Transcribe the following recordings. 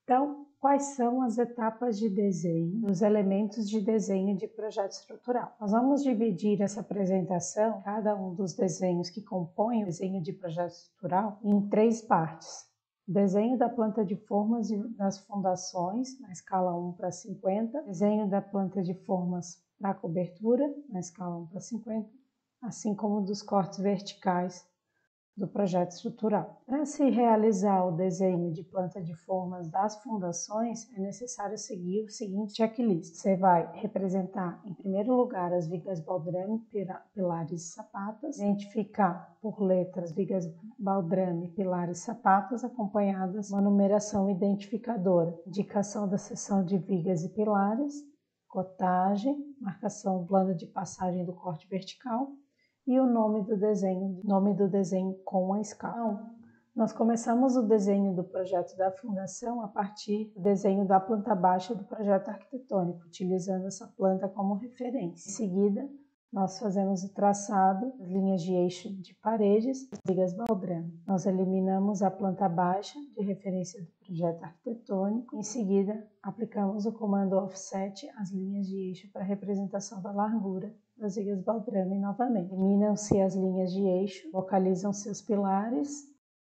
Então, quais são as etapas de desenho, os elementos de desenho de projeto estrutural? Nós vamos dividir essa apresentação, cada um dos desenhos que compõem o desenho de projeto estrutural, em 3 partes. Desenho da planta de formas e das fundações, na escala 1:50. Desenho da planta de formas da cobertura, na escala 1:50. Assim como dos cortes verticais do projeto estrutural. Para se realizar o desenho de planta de formas das fundações, é necessário seguir o seguinte checklist. Você vai representar, em primeiro lugar, as vigas baldrame, pilares e sapatas, identificar por letras vigas baldrame, pilares e sapatas, acompanhadas de uma numeração identificadora, indicação da seção de vigas e pilares, cotagem, marcação plano de passagem do corte vertical, e o nome do desenho com a escala. Então, nós começamos o desenho do projeto da fundação a partir do desenho da planta baixa do projeto arquitetônico, utilizando essa planta como referência. Em seguida, nós fazemos o traçado das linhas de eixo de paredes e vigas baldrame. Nós eliminamos a planta baixa de referência do projeto arquitetônico. Em seguida, aplicamos o comando offset às linhas de eixo para representação da largura das vigas baldrame novamente. Eliminam-se as linhas de eixo, localizam-se os pilares,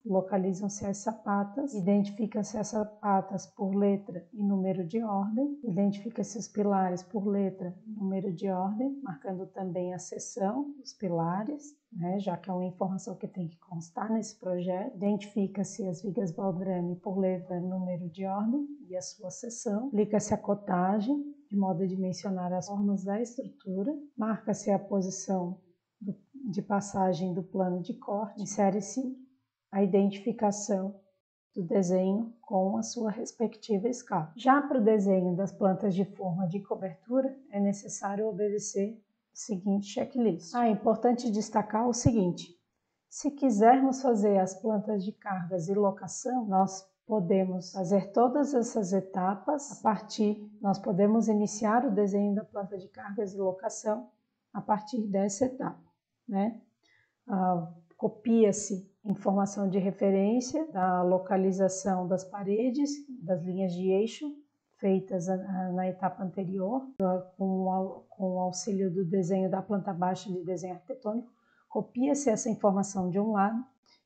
localizam-se as sapatas, identifica-se as sapatas por letra e número de ordem, identifica-se os pilares por letra e número de ordem, marcando também a seção dos pilares, já que é uma informação que tem que constar nesse projeto. Identifica-se as vigas baldrame por letra e número de ordem e a sua seção. Aplica-se a cotagem, de modo a dimensionar as formas da estrutura. Marca-se a posição de passagem do plano de corte. Insere-se a identificação do desenho com a sua respectiva escala. Já para o desenho das plantas de forma de cobertura, é necessário obedecer o seguinte checklist. É importante destacar o seguinte: se quisermos fazer as plantas de cargas e locação, nós podemos fazer todas essas etapas nós podemos iniciar o desenho da planta de cargas e locação a partir dessa etapa, Copia-se informação de referência da localização das paredes, das linhas de eixo, feitas na etapa anterior, com o auxílio do desenho da planta baixa de desenho arquitetônico. Copia-se essa informação de um lado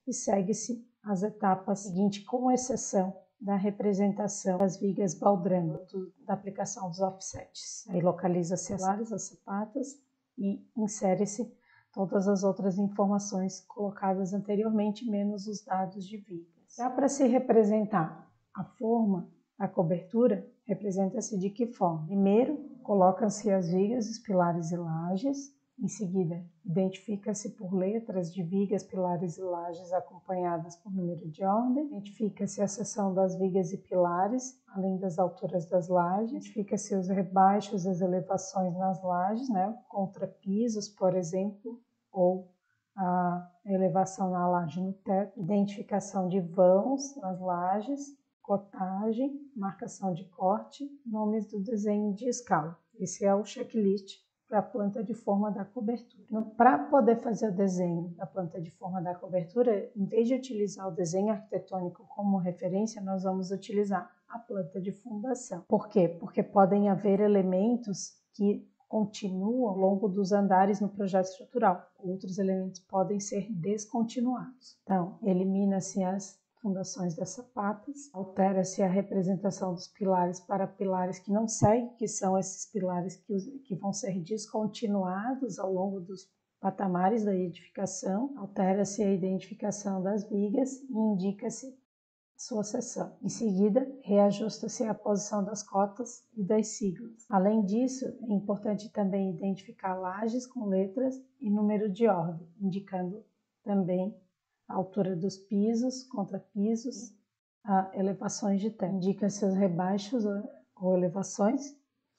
e segue-se as etapas seguintes, com exceção da representação das vigas baldrame, da aplicação dos offsets. Aí localiza-se as sapatas e insere-se todas as outras informações colocadas anteriormente, menos os dados de vigas. Já para se representar a forma, a cobertura, representa-se de que forma? Primeiro, colocam-se as vigas, os pilares e lajes. Em seguida, identifica-se por letras de vigas, pilares e lajes acompanhadas por número de ordem. Identifica-se a seção das vigas e pilares, além das alturas das lajes. Identifica-se os rebaixos, as elevações nas lajes, contrapisos, por exemplo, ou a elevação na laje no teto. Identificação de vãos nas lajes, cotagem, marcação de corte, nomes do desenho de escala. Esse é o checklist para a planta de forma da cobertura. Para poder fazer o desenho da planta de forma da cobertura, em vez de utilizar o desenho arquitetônico como referência, nós vamos utilizar a planta de fundação. Por quê? Porque podem haver elementos que continuam ao longo dos andares no projeto estrutural. Outros elementos podem ser descontinuados. Então, elimina-se as fundações das sapatas, altera-se a representação dos pilares para pilares que não seguem, que são esses pilares que vão ser descontinuados ao longo dos patamares da edificação, altera-se a identificação das vigas e indica-se sua seção. Em seguida, reajusta-se a posição das cotas e das siglas. Além disso, é importante também identificar lajes com letras e número de ordem, indicando também a altura dos pisos, contrapisos, elevações de teto. Indica-se os rebaixos ou elevações,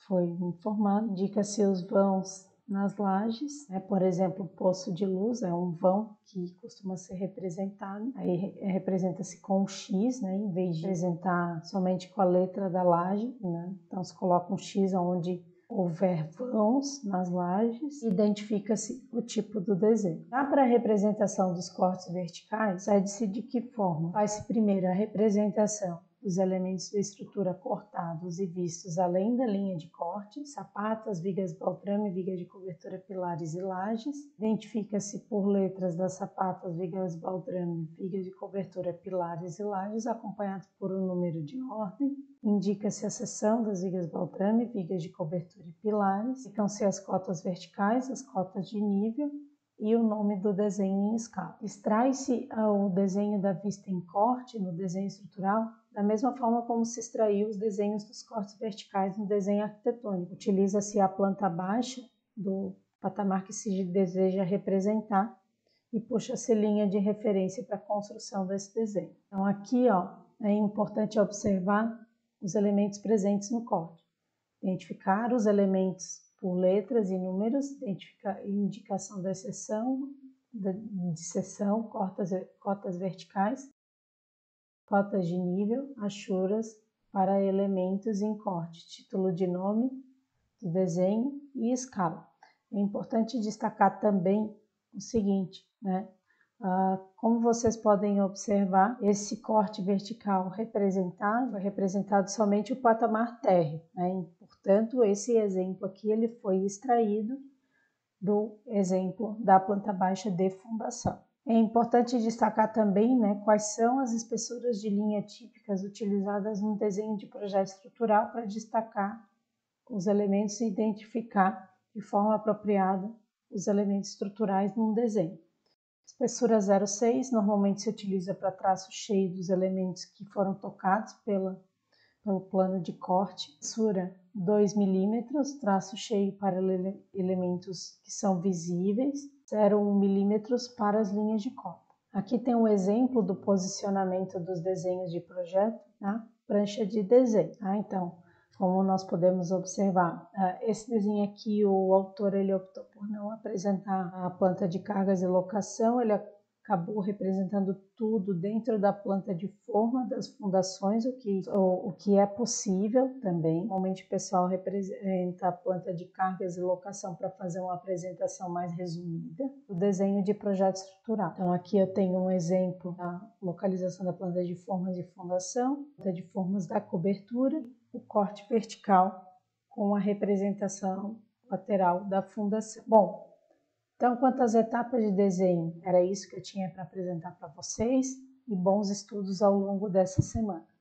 foi informado. Indica-se os vãos nas lajes, por exemplo, o poço de luz é um vão que costuma ser representado, aí representa-se com um X, em vez de representar somente com a letra da laje, então se coloca um X onde houver vãos nas lajes, identifica-se o tipo do desenho. Já para a representação dos cortes verticais, cede-se de que forma? Faz-se primeiro a representação dos elementos da estrutura cortados e vistos além da linha de corte, sapatas, vigas baltrame, vigas de cobertura, pilares e lajes. Identifica-se por letras das sapatas, vigas baltrame, vigas de cobertura, pilares e lajes, acompanhados por um número de ordem. Indica-se a seção das vigas baltrame, vigas de cobertura e pilares. Indicam-se as cotas verticais, as cotas de nível e o nome do desenho em escala. Extrai-se o desenho da vista em corte no desenho estrutural da mesma forma como se extraiu os desenhos dos cortes verticais no desenho arquitetônico. Utiliza-se a planta baixa do patamar que se deseja representar e puxa-se linha de referência para a construção desse desenho. Então aqui é importante observar os elementos presentes no corte. Identificar os elementos por letras e números, indicação da seção, de seção, cotas verticais, cotas de nível, achuras para elementos em corte, título de nome do desenho e escala. É importante destacar também o seguinte, né? Como vocês podem observar, esse corte vertical foi representado somente o patamar térreo, né? E, portanto, esse exemplo aqui ele foi extraído do exemplo da planta baixa de fundação. É importante destacar também, né, quais são as espessuras de linha típicas utilizadas no desenho de projeto estrutural para destacar os elementos e identificar de forma apropriada os elementos estruturais num desenho. Espessura 0,6 normalmente se utiliza para traço cheio dos elementos que foram tocados pelo plano de corte. Espessura 2 mm, traço cheio para elementos que são visíveis. 0,1 mm para as linhas de cota. Aqui tem um exemplo do posicionamento dos desenhos de projeto na prancha de desenho. Então, como nós podemos observar, esse desenho aqui, o autor ele optou por não apresentar a planta de cargas e locação, ele acabou representando tudo dentro da planta de forma das fundações, o que é possível também. Normalmente o pessoal representa a planta de cargas e locação para fazer uma apresentação mais resumida do desenho de projeto estrutural. Então aqui eu tenho um exemplo da localização da planta de formas de fundação, planta de formas da cobertura, o corte vertical com a representação lateral da fundação. Bom, então, quanto às etapas de desenho, era isso que eu tinha para apresentar para vocês e bons estudos ao longo dessa semana.